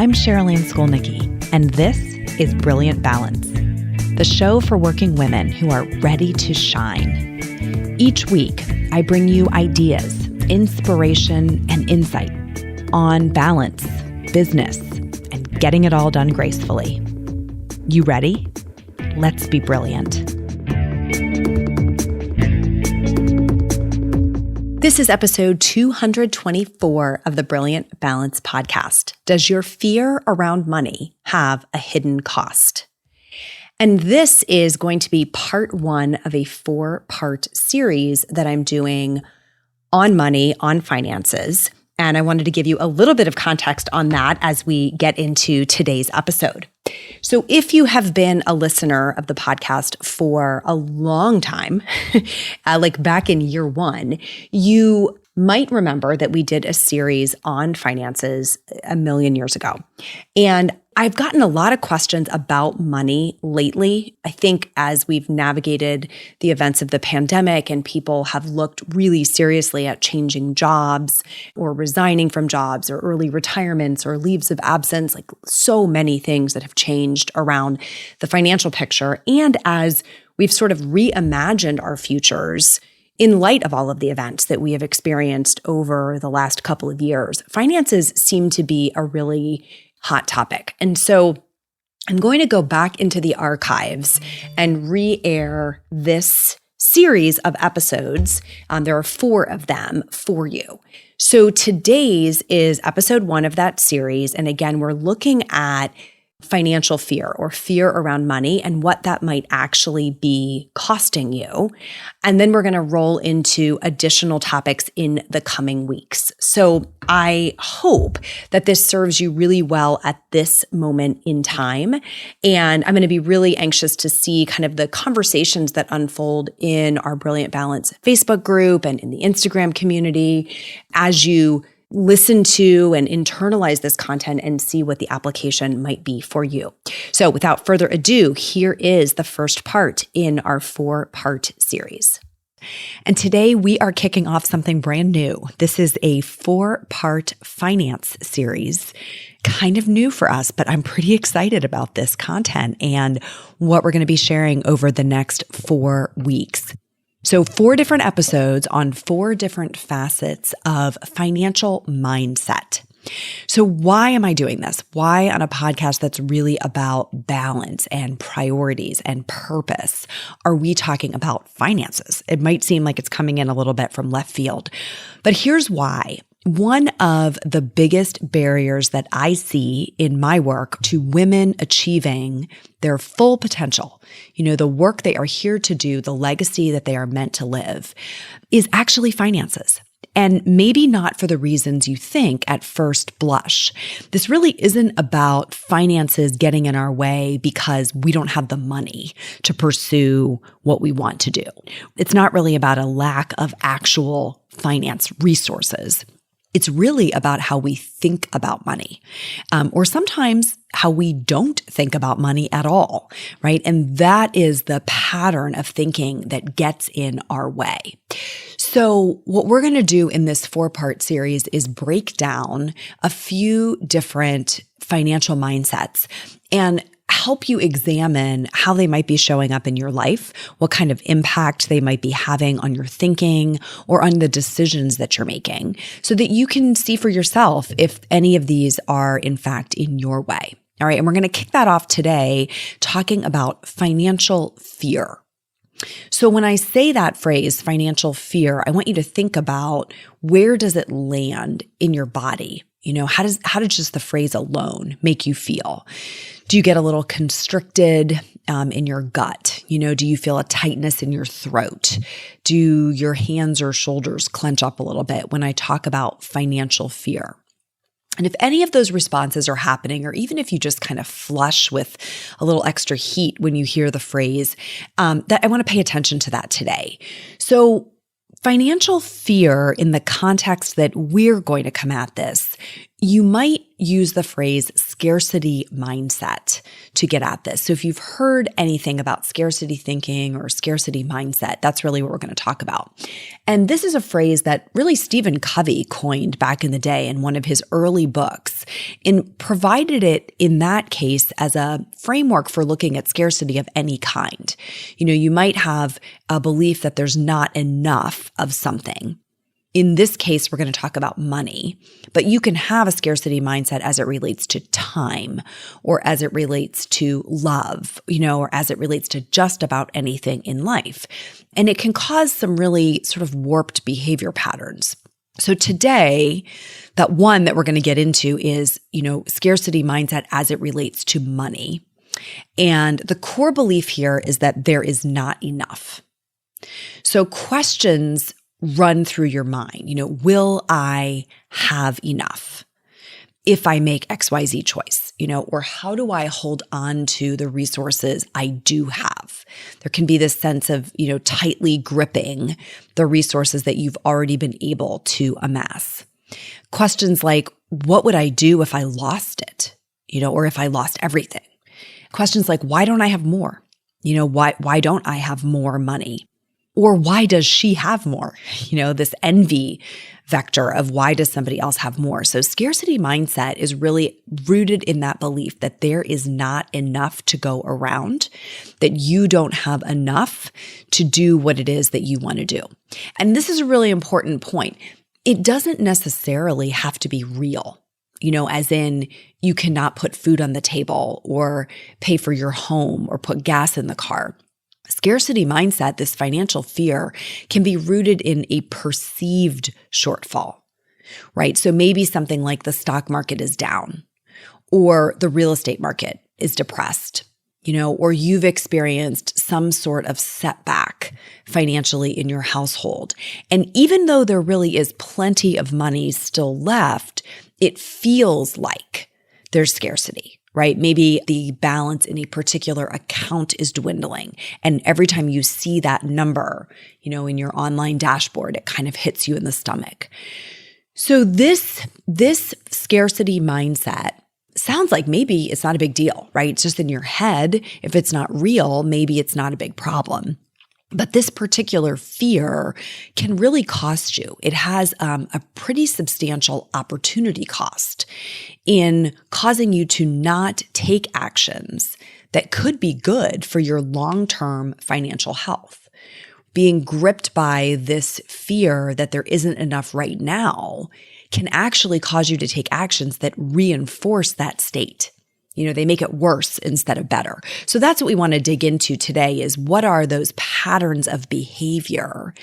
I'm Sherilyn Skolnicki, and this is Brilliant Balance, the show for working women who are ready to shine. Each week, I bring you ideas, inspiration, and insight on balance, business, and getting it all done gracefully. You ready? Let's be brilliant. This is episode 224 of the Brilliant Balance podcast. Does your fear around money have a hidden cost? And this is going to be part one of a 4-part series that I'm doing on money, on finances. And I wanted to give you a little bit of context on that as we get into today's episode. So if you have been a listener of the podcast for a long time, like back in year 1, you might remember that we did a series on finances a million years ago. And I've gotten a lot of questions about money lately. I think as we've navigated the events of the pandemic and people have looked really seriously at changing jobs or resigning from jobs or early retirements or leaves of absence, like so many things that have changed around the financial picture. And as we've sort of reimagined our futures in light of all of the events that we have experienced over the last couple of years, finances seem to be a really hot topic. And so I'm going to go back into the archives and re-air this series of episodes. There are 4 of them for you. So today's is episode 1 of that series. And again, we're looking at financial fear or fear around money and what that might actually be costing you. And then we're going to roll into additional topics in the coming weeks. So I hope that this serves you really well at this moment in time. And I'm going to be really anxious to see kind of the conversations that unfold in our Brilliant Balance Facebook group and in the Instagram community as you listen to and internalize this content and see what the application might be for you. So without further ado, here is the first part in our 4-part series. And today we are kicking off something brand new. This is a 4-part finance series, kind of new for us, but I'm pretty excited about this content and what we're going to be sharing over the next 4 weeks. So 4 different episodes on 4 different facets of financial mindset. So why am I doing this? Why on a podcast that's really about balance and priorities and purpose are we talking about finances? It might seem like it's coming in a little bit from left field, but here's why. One of the biggest barriers that I see in my work to women achieving their full potential, the work they are here to do, the legacy that they are meant to live, is actually finances. And maybe not for the reasons you think at first blush. This really isn't about finances getting in our way because we don't have the money to pursue what we want to do. It's not really about a lack of actual finance resources. It's really about how we think about money, or sometimes how we don't think about money at all, right? And that is the pattern of thinking that gets in our way. So what we're going to do in this 4-part series is break down a few different financial mindsets and help you examine how they might be showing up in your life, what kind of impact they might be having on your thinking or on the decisions that you're making, so that you can see for yourself if any of these are in fact in your way. All right. And we're going to kick that off today talking about financial fear. So when I say that phrase, financial fear, I want you to think about where does it land in your body? How does just the phrase alone make you feel? Do you get a little constricted in your gut? Do you feel a tightness in your throat? Do your hands or shoulders clench up a little bit when I talk about financial fear? And if any of those responses are happening, or even if you just kind of flush with a little extra heat when you hear the phrase, that I want to pay attention to that today. So financial fear in the context that we're going to come at this You might use the phrase scarcity mindset to get at this. So if you've heard anything about scarcity thinking or scarcity mindset, that's really what we're going to talk about. And this is a phrase that really Stephen Covey coined back in the day in one of his early books, and provided it in that case as a framework for looking at scarcity of any kind. You might have a belief that there's not enough of something. In this case, we're going to talk about money, but you can have a scarcity mindset as it relates to time, or as it relates to love, or as it relates to just about anything in life. And it can cause some really sort of warped behavior patterns. So today, that one that we're going to get into is, scarcity mindset as it relates to money. And the core belief here is that there is not enough. So questions run through your mind. Will I have enough if I make XYZ choice? Or how do I hold on to the resources I do have? There can be this sense of, tightly gripping the resources that you've already been able to amass. Questions like, what would I do if I lost it? Or if I lost everything? Questions like, why don't I have more? Why don't I have more money? Or why does she have more? This envy vector of why does somebody else have more? So scarcity mindset is really rooted in that belief that there is not enough to go around, that you don't have enough to do what it is that you want to do. And this is a really important point. It doesn't necessarily have to be real. As in you cannot put food on the table or pay for your home or put gas in the car. Scarcity mindset, this financial fear, can be rooted in a perceived shortfall, right? So maybe something like the stock market is down, or the real estate market is depressed, or you've experienced some sort of setback financially in your household. And even though there really is plenty of money still left, it feels like there's scarcity. Right? Maybe the balance in a particular account is dwindling. And every time you see that number, in your online dashboard, it kind of hits you in the stomach. So this scarcity mindset sounds like maybe it's not a big deal, right? It's just in your head. If it's not real, maybe it's not a big problem. But this particular fear can really cost you. It has a pretty substantial opportunity cost in causing you to not take actions that could be good for your long-term financial health. Being gripped by this fear that there isn't enough right now can actually cause you to take actions that reinforce that state. They make it worse instead of better. So that's what we want to dig into today is what are those patterns of behavior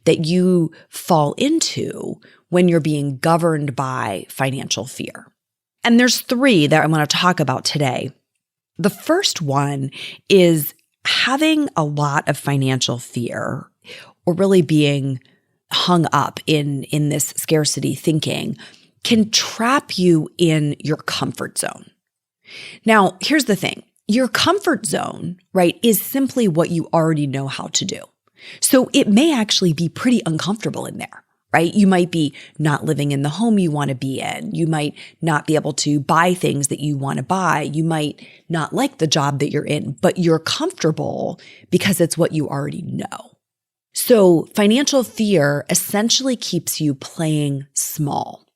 that you fall into when you're being governed by financial fear? And there's three that I want to talk about today. The first one is having a lot of financial fear, or really being hung up in this scarcity thinking, can trap you in your comfort zone. Now, here's the thing. Your comfort zone, right, is simply what you already know how to do. So it may actually be pretty uncomfortable in there, right? You might be not living in the home you want to be in. You might not be able to buy things that you want to buy. You might not like the job that you're in, but you're comfortable because it's what you already know. So financial fear essentially keeps you playing small.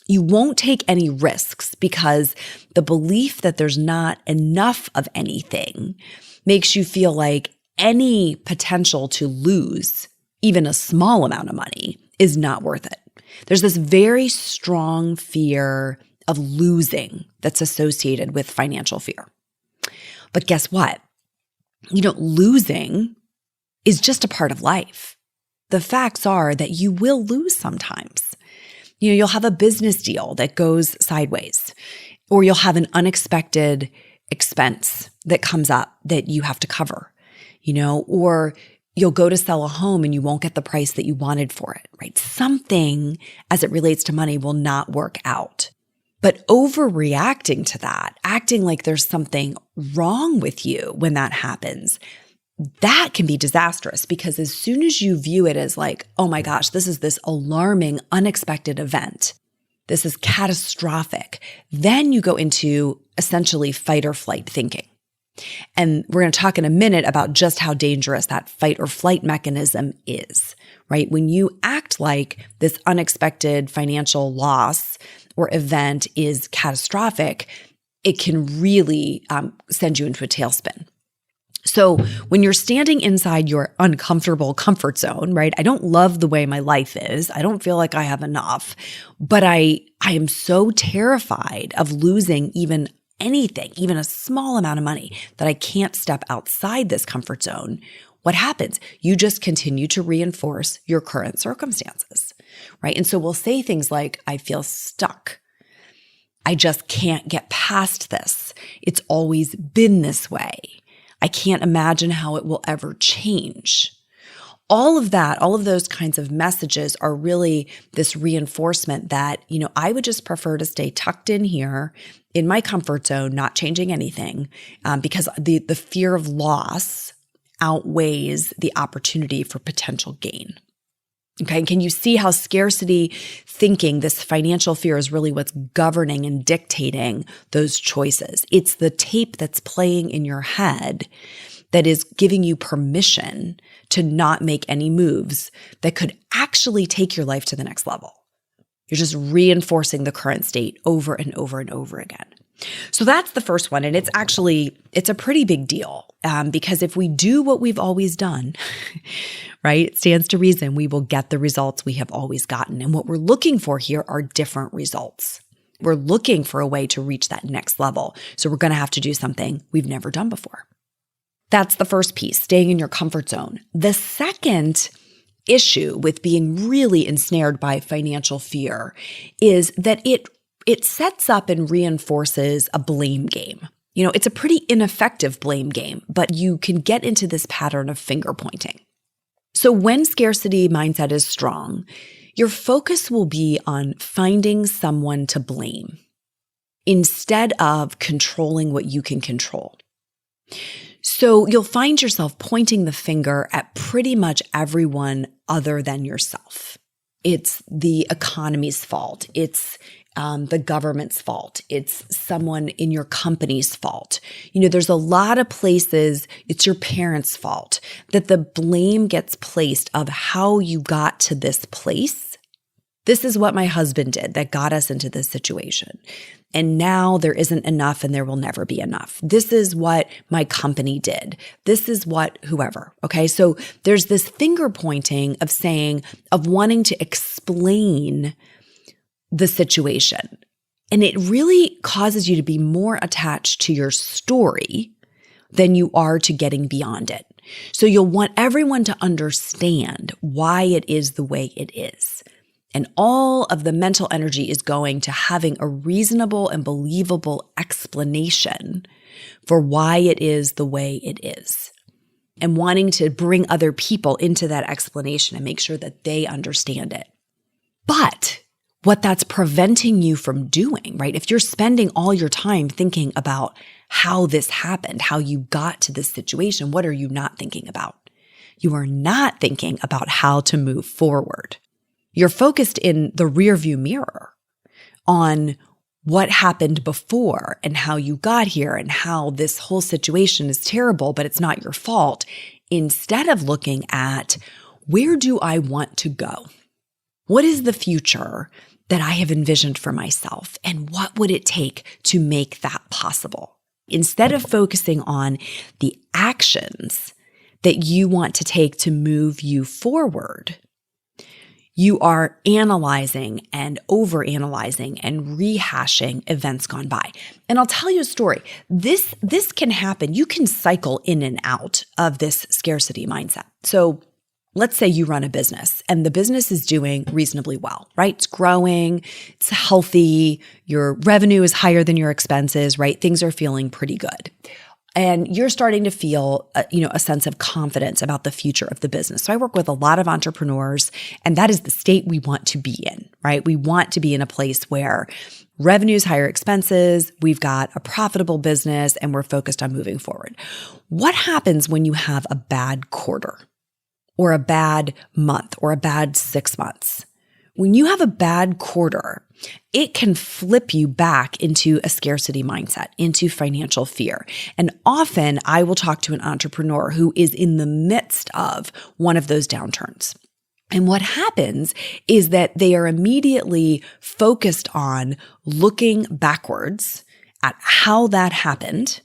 You won't take any risks because the belief that there's not enough of anything makes you feel like any potential to lose even a small amount of money is not worth it. There's this very strong fear of losing that's associated with financial fear. But guess what? Losing is just a part of life. The facts are that you will lose sometimes. You'll have a business deal that goes sideways, or you'll have an unexpected expense that comes up that you have to cover, or you'll go to sell a home and you won't get the price that you wanted for it, right? Something as it relates to money will not work out. But overreacting to that, acting like there's something wrong with you when that happens, that can be disastrous, because as soon as you view it as like, oh my gosh, this is this alarming, unexpected event, This is catastrophic. Then you go into essentially fight or flight thinking. And we're going to talk in a minute about just how dangerous that fight or flight mechanism is, right? When you act like this unexpected financial loss or event is catastrophic, it can really send you into a tailspin. So when you're standing inside your uncomfortable comfort zone, right? I don't love the way my life is. I don't feel like I have enough, but I am so terrified of losing even anything, even a small amount of money, that I can't step outside this comfort zone. What happens? You just continue to reinforce your current circumstances, right? And so we'll say things like, I feel stuck. I just can't get past this. It's always been this way. I can't imagine how it will ever change. All of that, all of those kinds of messages are really this reinforcement that, I would just prefer to stay tucked in here in my comfort zone, not changing anything, because the fear of loss outweighs the opportunity for potential gain. Okay, can you see how scarcity thinking, this financial fear, is really what's governing and dictating those choices? It's the tape that's playing in your head that is giving you permission to not make any moves that could actually take your life to the next level. You're just reinforcing the current state over and over and over again. So that's the first one. And it's a pretty big deal because if we do what we've always done, right, it stands to reason we will get the results we have always gotten. And what we're looking for here are different results. We're looking for a way to reach that next level. So we're going to have to do something we've never done before. That's the first piece, staying in your comfort zone. The second issue with being really ensnared by financial fear is that it sets up and reinforces a blame game. It's a pretty ineffective blame game, but you can get into this pattern of finger pointing. So when scarcity mindset is strong, your focus will be on finding someone to blame instead of controlling what you can control. So you'll find yourself pointing the finger at pretty much everyone other than yourself. It's the economy's fault. It's the government's fault. It's someone in your company's fault. There's a lot of places it's your parents' fault that the blame gets placed of how you got to this place. This is what my husband did that got us into this situation. And now there isn't enough and there will never be enough. This is what my company did. This is what whoever. Okay. So there's this finger pointing of wanting to explain the situation. And it really causes you to be more attached to your story than you are to getting beyond it. So you'll want everyone to understand why it is the way it is. And all of the mental energy is going to having a reasonable and believable explanation for why it is the way it is. And wanting to bring other people into that explanation and make sure that they understand it. But what that's preventing you from doing, right? If you're spending all your time thinking about how this happened, how you got to this situation, what are you not thinking about? You are not thinking about how to move forward. You're focused in the rearview mirror on what happened before and how you got here and how this whole situation is terrible, but it's not your fault, instead of looking at where do I want to go? What is the future that I have envisioned for myself? And what would it take to make that possible? Instead of focusing on the actions that you want to take to move you forward, you are analyzing and overanalyzing and rehashing events gone by. And I'll tell you a story. This can happen. You can cycle in and out of this scarcity mindset. So let's say you run a business and the business is doing reasonably well, right? It's growing, it's healthy, your revenue is higher than your expenses, right? Things are feeling pretty good. And you're starting to feel, a sense of confidence about the future of the business. So I work with a lot of entrepreneurs, and that is the state we want to be in, right? We want to be in a place where revenues, higher expenses, we've got a profitable business, and we're focused on moving forward. What happens when you have a bad quarter or a bad month or a bad 6 months? When you have a bad quarter, it can flip you back into a scarcity mindset, into financial fear. And often I will talk to an entrepreneur who is in the midst of one of those downturns. And what happens is that they are immediately focused on looking backwards at how that happened.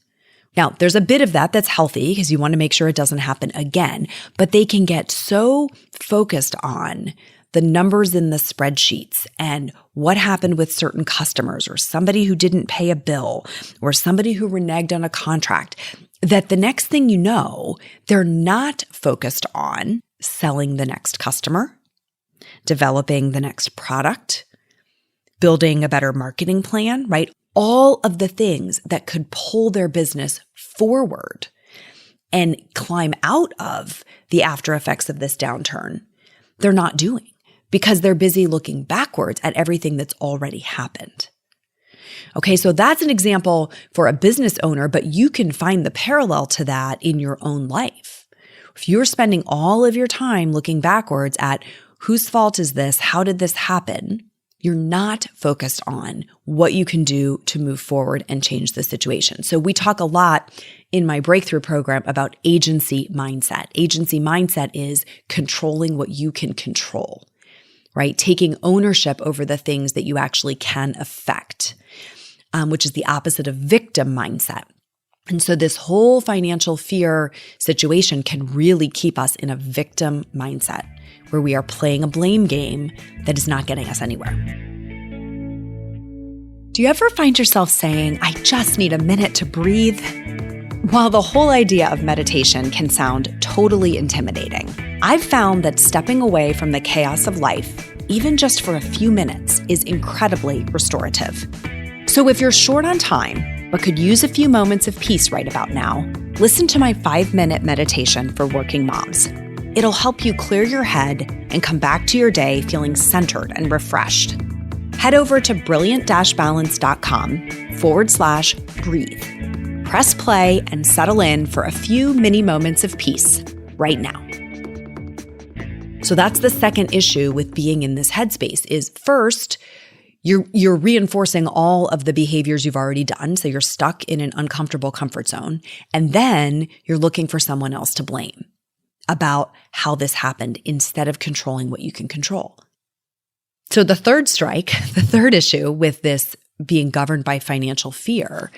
Now, there's a bit of that that's healthy because you want to make sure it doesn't happen again, but they can get so focused on the numbers in the spreadsheets and what happened with certain customers or somebody who didn't pay a bill or somebody who reneged on a contract that the next thing you know, they're not focused on selling the next customer, developing the next product, building a better marketing plan, right? All of the things that could pull their business forward and climb out of the after effects of this downturn, they're not doing because they're busy looking backwards at everything that's already happened. Okay, so that's an example for a business owner, but you can find the parallel to that in your own life. If you're spending all of your time looking backwards at whose fault is this? How did this happen? You're not focused on what you can do to move forward and change the situation. So we talk a lot in my breakthrough program about agency mindset. Agency mindset is controlling what you can control, right? Taking ownership over the things that you actually can affect, which is the opposite of victim mindset. And so this whole financial fear situation can really keep us in a victim mindset where we are playing a blame game that is not getting us anywhere. Do you ever find yourself saying, I just need a minute to breathe? While the whole idea of meditation can sound totally intimidating, I've found that stepping away from the chaos of life, even just for a few minutes, is incredibly restorative. So if you're short on time, but could use a few moments of peace right about now, listen to my 5-minute meditation for working moms. It'll help you clear your head and come back to your day feeling centered and refreshed. Head over to brilliant-balance.com/breathe. Press play and settle in for a few mini moments of peace right now. So that's the second issue with being in this headspace is first, you're reinforcing all of the behaviors you've already done. So you're stuck in an uncomfortable comfort zone. And then you're looking for someone else to blame about how this happened instead of controlling what you can control. So the third issue with this being governed by financial fear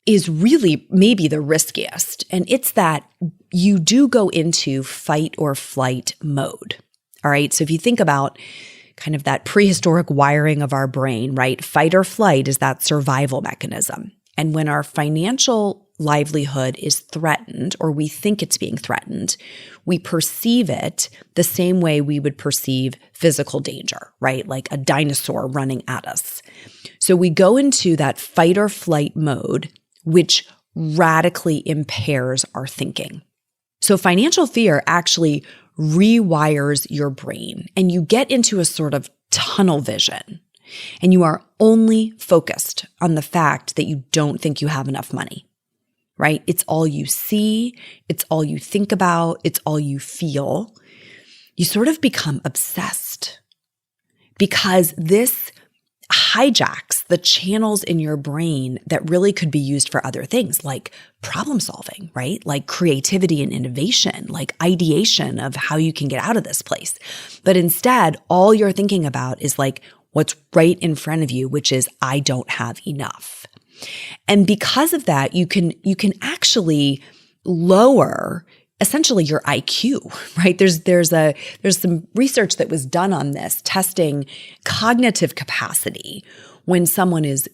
is really maybe the riskiest. And it's that you do go into fight or flight mode. All right. So if you think about kind of that prehistoric wiring of our brain, right? Fight or flight is that survival mechanism. And when our financial livelihood is threatened, or we think it's being threatened, we perceive it the same way we would perceive physical danger, right? Like a dinosaur running at us. So we go into that fight or flight mode, which radically impairs our thinking. So financial fear actually rewires your brain, and you get into a sort of tunnel vision, and you are only focused on the fact that you don't think you have enough money. Right? It's all you see. It's all you think about. It's all you feel. You sort of become obsessed because this hijacks the channels in your brain that really could be used for other things like problem solving, right? Like creativity and innovation, like ideation of how you can get out of this place. But instead, all you're thinking about is like what's right in front of you, which is I don't have enough. And because of that, you can actually lower essentially your IQ, right? There's some research that was done on this, testing cognitive capacity when someone is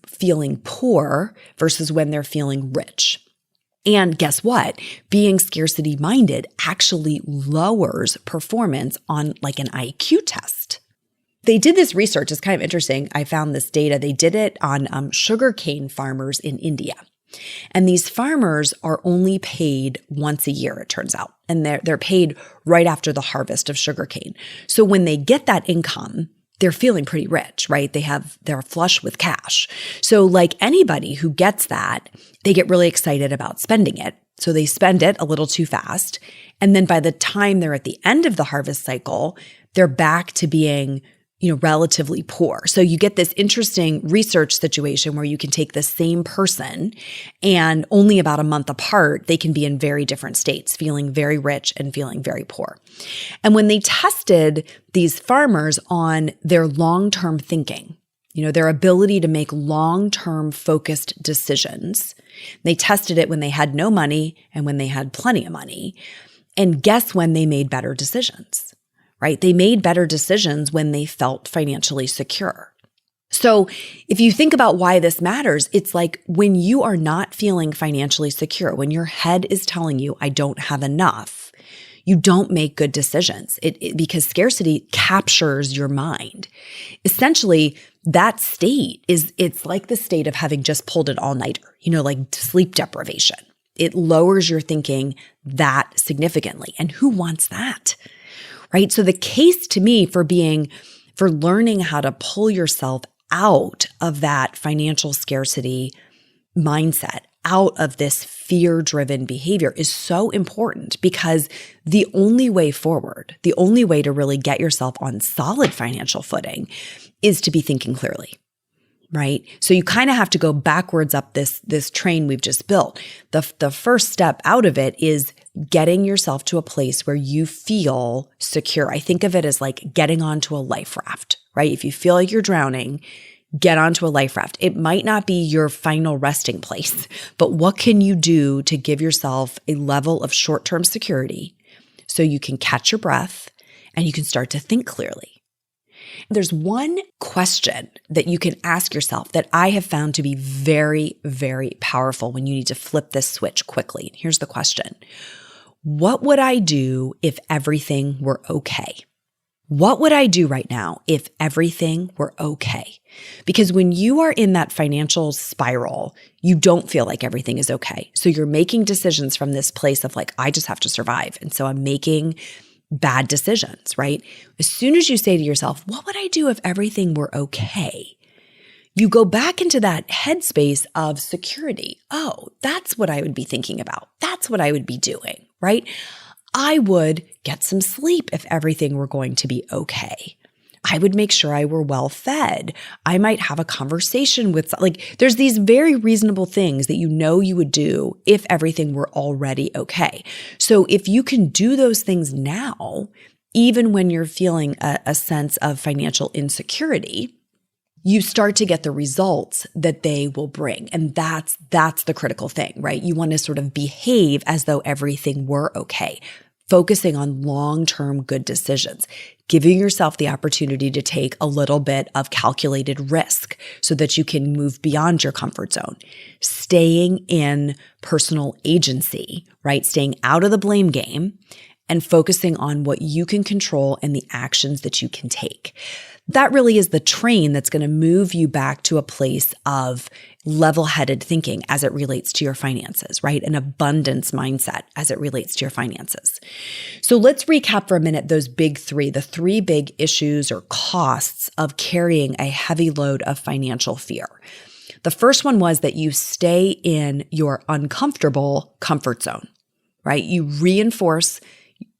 feeling poor versus when they're feeling rich. And guess what? Being scarcity minded actually lowers performance on like an IQ test. They did this research. It's kind of interesting. I found this data. They did it on sugarcane farmers in India. And these farmers are only paid once a year, it turns out. And they're paid right after the harvest of sugarcane. So when they get that income, they're feeling pretty rich, right? They're flush with cash. So like anybody who gets that, they get really excited about spending it. So they spend it a little too fast. And then by the time they're at the end of the harvest cycle, they're back to being relatively poor. So you get this interesting research situation where you can take the same person and only about a month apart, they can be in very different states, feeling very rich and feeling very poor. And when they tested these farmers on their long-term thinking, their ability to make long-term focused decisions, they tested it when they had no money and when they had plenty of money. And guess when they made better decisions? Right? They made better decisions when they felt financially secure. So if you think about why this matters, it's like when you are not feeling financially secure, when your head is telling you, I don't have enough, you don't make good decisions because scarcity captures your mind. Essentially, that state it's like the state of having just pulled an all-nighter, like sleep deprivation. It lowers your thinking that significantly. And who wants that? Right? So the case to me for learning how to pull yourself out of that financial scarcity mindset, out of this fear-driven behavior is so important because the only way forward, the only way to really get yourself on solid financial footing is to be thinking clearly. Right? So you kind of have to go backwards up this train we've just built. The first step out of it is getting yourself to a place where you feel secure. I think of it as like getting onto a life raft, right? If you feel like you're drowning, get onto a life raft. It might not be your final resting place, but what can you do to give yourself a level of short-term security so you can catch your breath and you can start to think clearly? There's one question that you can ask yourself that I have found to be very, very powerful when you need to flip this switch quickly. Here's the question. What would I do if everything were okay? What would I do right now if everything were okay? Because when you are in that financial spiral, you don't feel like everything is okay. So you're making decisions from this place of like, I just have to survive. And so I'm making bad decisions, right? As soon as you say to yourself, what would I do if everything were okay? You go back into that headspace of security. Oh, that's what I would be thinking about. That's what I would be doing, right? I would get some sleep if everything were going to be okay. I would make sure I were well fed. I might have a conversation with, there's these very reasonable things that you would do if everything were already okay. So if you can do those things now, even when you're feeling a sense of financial insecurity, you start to get the results that they will bring. And that's the critical thing, right? You want to sort of behave as though everything were okay, focusing on long-term good decisions, giving yourself the opportunity to take a little bit of calculated risk so that you can move beyond your comfort zone, staying in personal agency, right? Staying out of the blame game and focusing on what you can control and the actions that you can take. That really is the train that's going to move you back to a place of level-headed thinking as it relates to your finances, right? An abundance mindset as it relates to your finances. So let's recap for a minute those big three, the three big issues or costs of carrying a heavy load of financial fear. The first one was that you stay in your uncomfortable comfort zone, right? You reinforce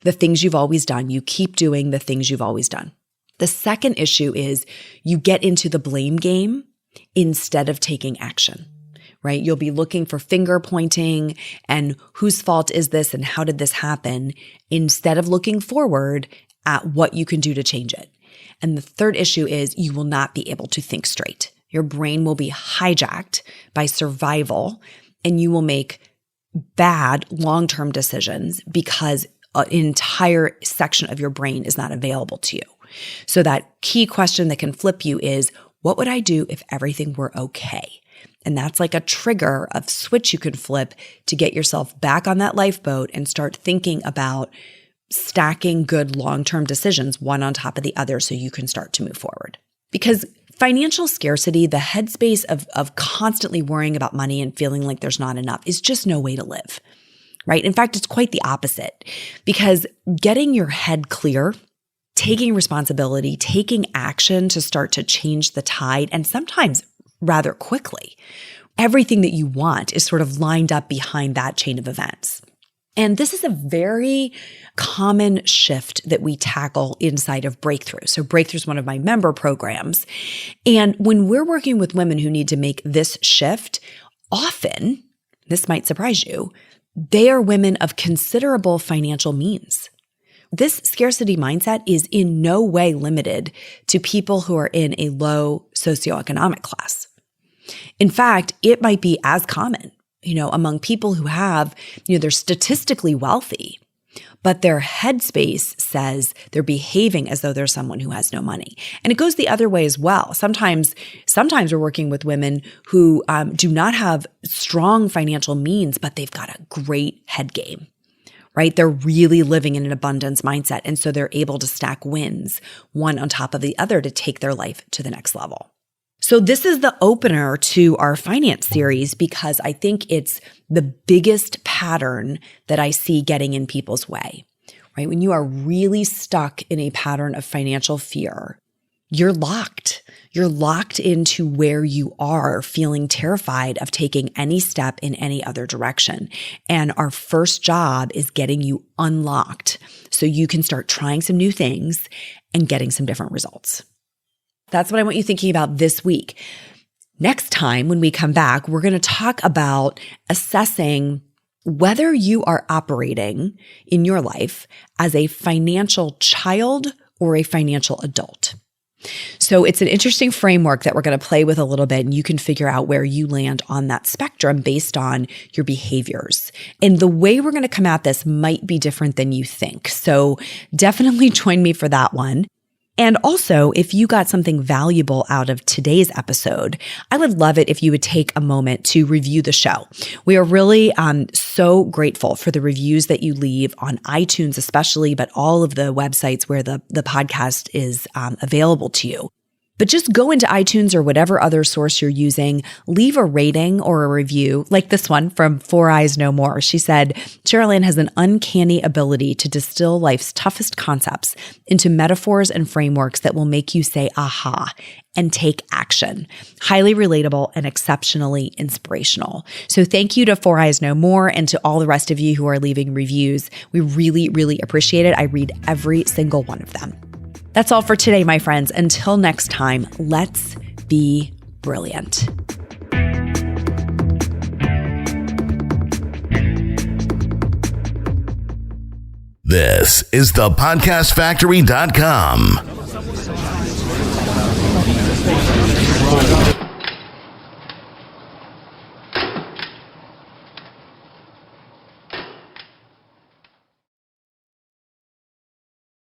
the things you've always done. You keep doing the things you've always done. The second issue is you get into the blame game instead of taking action, right? You'll be looking for finger pointing and whose fault is this and how did this happen instead of looking forward at what you can do to change it. And the third issue is you will not be able to think straight. Your brain will be hijacked by survival and you will make bad long-term decisions because an entire section of your brain is not available to you. So that key question that can flip you is, what would I do if everything were okay? And that's like a trigger of switch you can flip to get yourself back on that lifeboat and start thinking about stacking good long-term decisions one on top of the other so you can start to move forward. Because financial scarcity, the headspace of constantly worrying about money and feeling like there's not enough is just no way to live, right? In fact, it's quite the opposite because getting your head clear, taking responsibility, taking action to start to change the tide, and sometimes rather quickly, everything that you want is sort of lined up behind that chain of events. And this is a very common shift that we tackle inside of Breakthrough. So Breakthrough is one of my member programs. And when we're working with women who need to make this shift, often, this might surprise you, they are women of considerable financial means. This scarcity mindset is in no way limited to people who are in a low socioeconomic class. In fact, it might be as common, among people who have, they're statistically wealthy, but their headspace says they're behaving as though they're someone who has no money. And it goes the other way as well. Sometimes we're working with women who do not have strong financial means, but they've got a great head game, right? They're really living in an abundance mindset. And so they're able to stack wins one on top of the other to take their life to the next level. So this is the opener to our finance series because I think it's the biggest pattern that I see getting in people's way, right? When you are really stuck in a pattern of financial fear, you're locked. You're locked into where you are, feeling terrified of taking any step in any other direction. And our first job is getting you unlocked so you can start trying some new things and getting some different results. That's what I want you thinking about this week. Next time when we come back, we're going to talk about assessing whether you are operating in your life as a financial child or a financial adult. So it's an interesting framework that we're going to play with a little bit, and you can figure out where you land on that spectrum based on your behaviors. And the way we're going to come at this might be different than you think. So definitely join me for that one. And also, if you got something valuable out of today's episode, I would love it if you would take a moment to review the show. We are really so grateful for the reviews that you leave on iTunes especially, but all of the websites where the podcast is available to you. But just go into iTunes or whatever other source you're using, leave a rating or a review like this one from Four Eyes No More. She said, Sherilyn has an uncanny ability to distill life's toughest concepts into metaphors and frameworks that will make you say, aha, and take action. Highly relatable and exceptionally inspirational. So thank you to Four Eyes No More and to all the rest of you who are leaving reviews. We really, really appreciate it. I read every single one of them. That's all for today, my friends. Until next time, let's be brilliant. This is thepodcastfactory.com.